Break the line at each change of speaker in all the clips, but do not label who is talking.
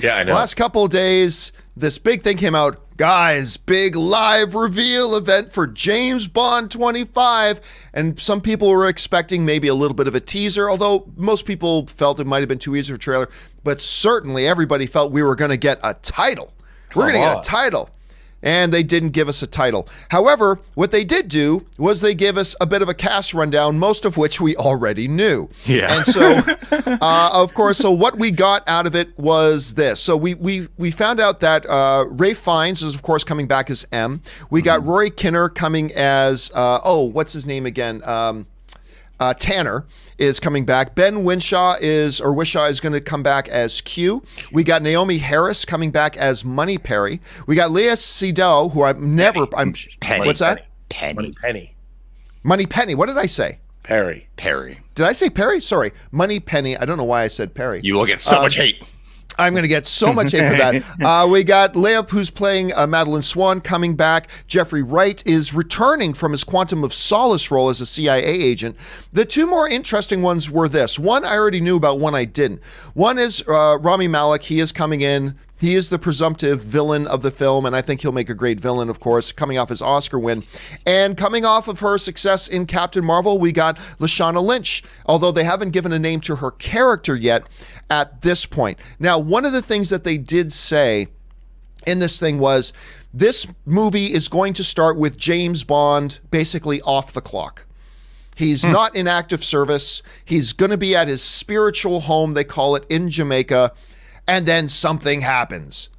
Yeah, I know.
The last couple of days, this big thing came out. Guys, big live reveal event for James Bond 25. And some people were expecting maybe a little bit of a teaser, although most people felt it might have been too easy for a trailer. But certainly everybody felt we were going to get a title. We're going to get a title. And they didn't give us a title. However, what they did do was they gave us a bit of a cast rundown, most of which we already knew.
Yeah.
And so, of course, so what we got out of it was this. So we found out that Ralph Fiennes is, of course, coming back as M. We got Rory Kinnear coming as, what's his name again? Tanner is coming back. Ben Whishaw is going to come back as Q. We got Naomi Harris coming back as Money Perry. We got Leah Seydoux, who
Penny.
What's that? Money Penny. What did I say?
Perry.
Did I say Perry? Sorry. Money Penny. I don't know why I said Perry.
You will get so much hate.
I'm going to get so much hate for that. We got Leia, who's playing Madeline Swan, coming back. Jeffrey Wright is returning from his Quantum of Solace role as a CIA agent. The two more interesting ones were this. One I already knew about, one I didn't. One is Rami Malek. He is coming in. He is the presumptive villain of the film, and I think he'll make a great villain, of course, coming off his Oscar win. And coming off of her success in Captain Marvel, we got Lashana Lynch, although they haven't given a name to her character yet at this point. Now, one of the things that they did say in this thing was this movie is going to start with James Bond basically off the clock. He's not in active service. He's going to be at his spiritual home, they call it, in Jamaica. And then something happens.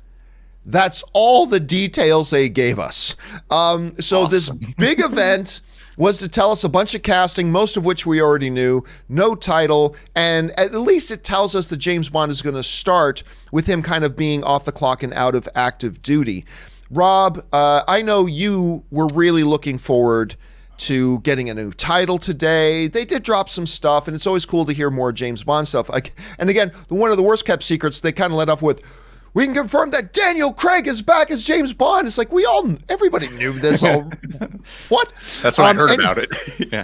That's all the details they gave us. So this big event was to tell us a bunch of casting, most of which we already knew, no title, and at least it tells us that James Bond is going to start with him kind of being off the clock and out of active duty. Rob, I know you were really looking forward to getting a new title today. They did drop some stuff, and it's always cool to hear more James Bond stuff. And again, one of the worst kept secrets, they kind of let off with, we can confirm that Daniel Craig is back as James Bond. It's like, everybody knew this. What?
That's what I heard about it.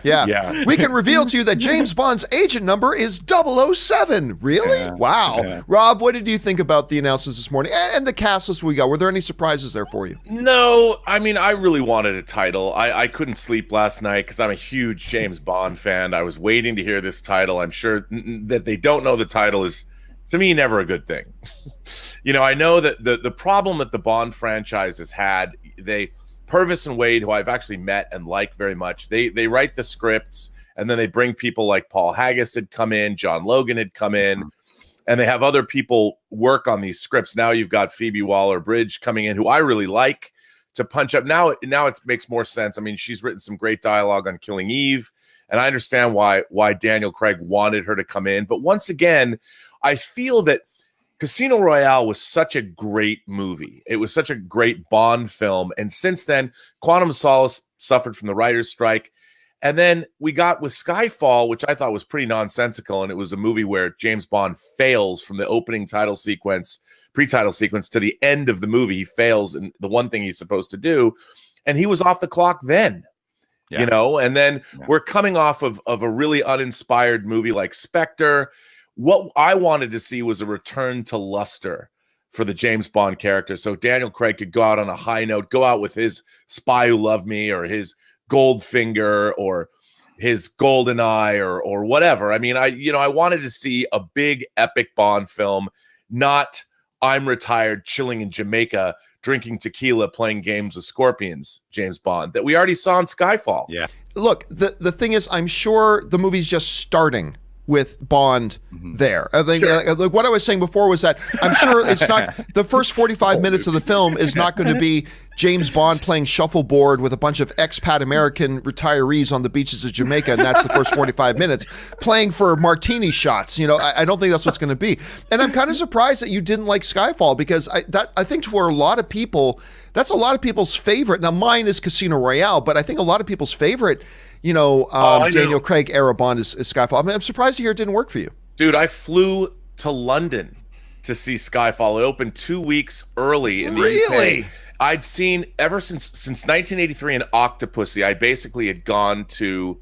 Yeah. We can reveal to you that James Bond's agent number is 007. Really?
Yeah.
Wow.
Yeah.
Rob, what did you think about the announcements this morning and the cast list we got? Were there any surprises there for you?
No, I mean, I really wanted a title. I couldn't sleep last night because I'm a huge James Bond fan. I was waiting to hear this title. I'm sure that they don't know the title is, to me, never a good thing. I know that the problem that the Bond franchise has had, Purvis and Wade, who I've actually met and like very much, they write the scripts, and then they bring people like Paul Haggis had come in, John Logan had come in, and they have other people work on these scripts. Now you've got Phoebe Waller-Bridge coming in, who I really like, to punch up. Now it makes more sense. I mean, she's written some great dialogue on Killing Eve, and I understand why Daniel Craig wanted her to come in. But once again, I feel that Casino Royale was such a great movie. It was such a great Bond film. And since then, Quantum of Solace suffered from the writer's strike. And then we got with Skyfall, which I thought was pretty nonsensical. And it was a movie where James Bond fails from the opening title sequence, pre-title sequence, to the end of the movie. He fails in the one thing he's supposed to do. And he was off the clock then. And then we're coming off of a really uninspired movie like Spectre. What I wanted to see was a return to luster for the James Bond character. So Daniel Craig could go out on a high note, go out with his Spy Who Loved Me or his Goldfinger or his Goldeneye or whatever. I mean, I wanted to see a big epic Bond film, not I'm retired chilling in Jamaica, drinking tequila, playing games with scorpions, James Bond, that we already saw in Skyfall.
Yeah.
Look, the thing is, I'm sure the movie's just starting with Bond there. I think like what I was saying before was that I'm sure it's not the first 45 minutes of the film is not going to be James Bond playing shuffleboard with a bunch of expat American retirees on the beaches of Jamaica, and that's the first 45 minutes playing for martini shots. I don't think that's what's going to be. And I'm kind of surprised that you didn't like Skyfall, because I think for a lot of people, that's a lot of people's favorite. Now mine is Casino Royale, but I think a lot of people's favorite Daniel Craig era Bond is Skyfall. I mean, I'm surprised to hear it didn't work for you.
Dude, I flew to London to see Skyfall. It opened 2 weeks early in the UK. I'd seen ever since 1983 in Octopussy. I basically had gone to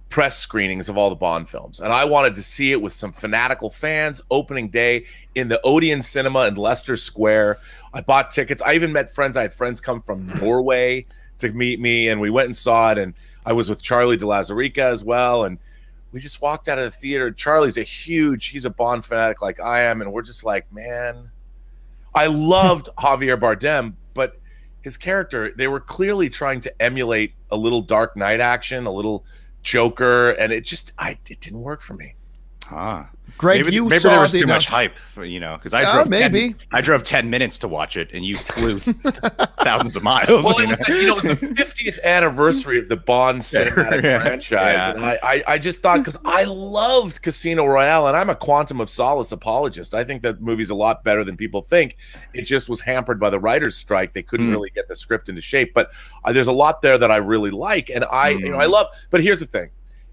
press screenings of all the Bond films, and I wanted to see it with some fanatical fans opening day in the Odeon Cinema in Leicester Square. I bought tickets. I even met friends. I had friends come from Norway to meet me, and we went and saw it, and I was with Charlie de Lazarica as well, and we just walked out of the theater. Charlie's he's a Bond fanatic like I am, and we're just like, man, I loved Javier Bardem, but his character, they were clearly trying to emulate a little Dark Knight action, a little Joker, and it didn't work for me.
Greg,
maybe
saw
there was too much hype, because I drove 10 minutes to watch it, and you flew thousands of miles.
Well, it was the 50th anniversary of the Bond cinematic franchise, and I just thought, because I loved Casino Royale, and I'm a Quantum of Solace apologist. I think that movie's a lot better than people think. It just was hampered by the writers' strike. They couldn't really get the script into shape, but there's a lot there that I really like, and I love. But here's the thing.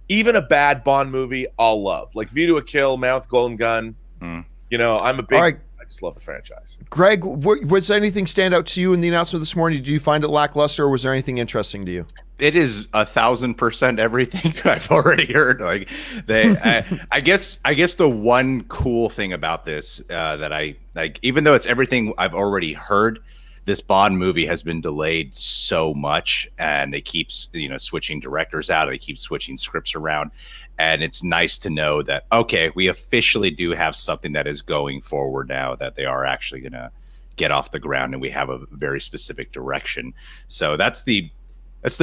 Even a bad Bond movie, I'll love. Like View to a Kill, Man with Golden Gun. I'm a big. I just love the franchise.
Greg, was anything stand out to you in the announcement this morning? Did you find it lackluster, or was there anything interesting to you?
It is 1,000% everything I've already heard. Like I guess the one cool thing about this that I like, even though it's everything I've already heard, this Bond movie has been delayed so much, and they keep switching directors out, they keep switching scripts around, and it's nice to know that, okay, we officially do have something that is going forward now, that they are actually going to get off the ground, and we have a very specific direction. So that's the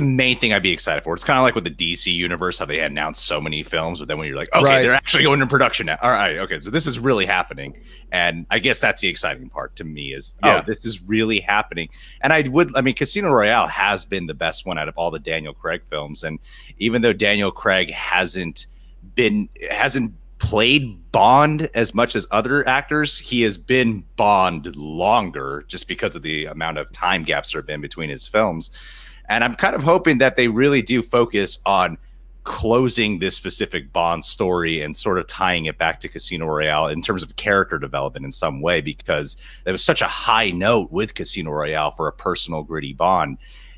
main thing I'd be excited for. It's kind of like with the DC universe, how they announced so many films, but then when you're like, okay, they're actually going into production now. All right, okay, so this is really happening. And I guess that's the exciting part to me is, this is really happening. And Casino Royale has been the best one out of all the Daniel Craig films. And even though Daniel Craig hasn't played Bond as much as other actors, he has been Bond longer just because of the amount of time gaps there have been between his films. And I'm kind of hoping that they really do focus on closing this specific Bond story and sort of tying it back to Casino Royale in terms of character development in some way, because there was such a high note with Casino Royale for a personal, gritty Bond.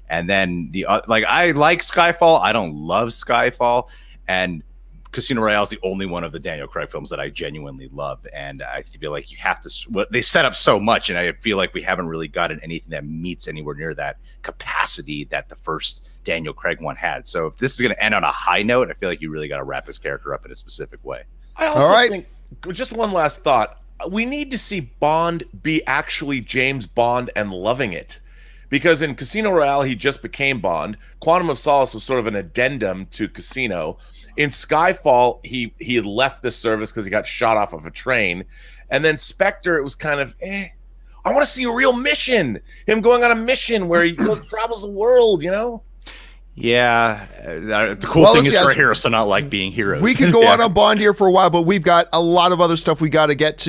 And then I like Skyfall. I don't love Skyfall. And Casino Royale is the only one of the Daniel Craig films that I genuinely love, and I feel like you have to. They set up so much, and I feel like we haven't really gotten anything that meets anywhere near that capacity that the first Daniel Craig one had. So if this is going to end on a high note, I feel like you really got to wrap his character up in a specific way.
I also think, just one last thought, we need to see Bond be actually James Bond and loving it. Because in Casino Royale, he just became Bond. Quantum of Solace was sort of an addendum to Casino. In Skyfall, he had left the service because he got shot off of a train. And then Spectre, it was kind of, I want to see a real mission. Him going on a mission where he travels the world,
Yeah. The cool thing is for heroes to not like being heroes.
We could go on Bond here for a while, but we've got a lot of other stuff we got to get to.